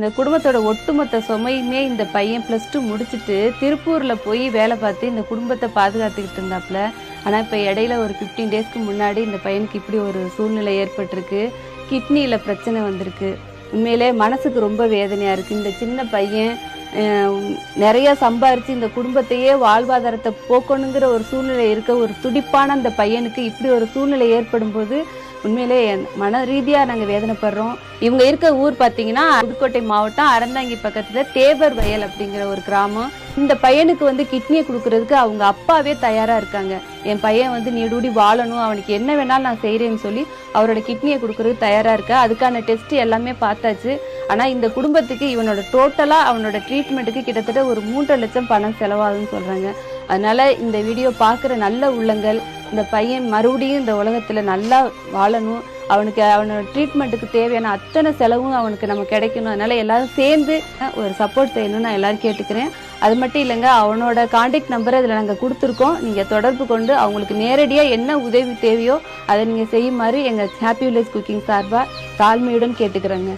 இந்த குடும்பத்தோட ஒட்டுமொத்த சுமையுமே இந்த பையன் +2 முடிச்சுட்டு திருப்பூர்ல போய் வேலை பார்த்து இந்த குடும்பத்தை பாதுகாத்துக்கிட்டு இருந்தாப்புல. ஆனால் இப்போ இடையில ஒரு 15 டேஸ்க்கு முன்னாடி இந்த பையனுக்கு இப்படி ஒரு சூழ்நிலை ஏற்பட்டிருக்கு. கிட்னியில் பிரச்சனை வந்திருக்கு. உண்மையிலே மனசுக்கு ரொம்ப வேதனையாக இருக்குது. இந்த சின்ன பையன் நிறைய சம்பாரித்து இந்த குடும்பத்தையே வாழ்வாதாரத்தை போக்கணுங்கிற ஒரு சூழ்நிலை இருக்க ஒரு துடிப்பான அந்த பையனுக்கு இப்படி ஒரு சூழ்நிலை ஏற்படும் போது உண்மையிலே மன ரீதியாக நாங்கள் வேதனைப்படுறோம். இவங்க இருக்க ஊர் பார்த்தீங்கன்னா புதுக்கோட்டை மாவட்டம் அறந்தாங்கி பக்கத்தில் தேவர் வயல் அப்படிங்கிற ஒரு கிராமம். இந்த பையனுக்கு கிட்னியை கொடுக்கறதுக்கு அவங்க அப்பாவே தயாராக இருக்காங்க. என் பையன் நீடூடி வாழணும், அவனுக்கு என்ன வேணாலும் நான் செய்கிறேன்னு சொல்லி அவரோட கிட்னியை கொடுக்கறதுக்கு தயாராக இருக்கா. அதுக்கான டெஸ்ட் எல்லாமே பார்த்தாச்சு. ஆனால் இந்த குடும்பத்துக்கு இவனோட டோட்டலாக அவனோட ட்ரீட்மெண்ட்டுக்கு கிட்டத்தட்ட ஒரு 3.5 லட்சம் பணம் செலவாகுதுன்னு சொல்கிறாங்க. அதனால் இந்த வீடியோ பார்க்குற நல்ல உள்ளங்கள் இந்த பையன் மறுபடியும் இந்த உலகத்தில் நல்லா வாழணும், அவனோட ட்ரீட்மெண்ட்டுக்கு தேவையான அத்தனை செலவும் அவனுக்கு நம்ம கிடைக்கணும். அதனால் எல்லாரும் சேர்ந்து ஒரு சப்போர்ட் செய்யணும்னு நான் எல்லோரும் கேட்டுக்கிறேன். அது மட்டும் இல்லைங்க, அவனோட கான்டாக்ட் நம்பரை இதில் நாங்கள் கொடுத்துருக்கோம். நீங்கள் தொடர்பு கொண்டு அவங்களுக்கு நேரடியாக என்ன உதவி தேவையோ அதை நீங்கள் செய்யுமாறு எங்கள் ஹாப்பி வில்லேஜ் குக்கிங் சார்பாக தாழ்மையுடன் கேட்டுக்கிறேங்க.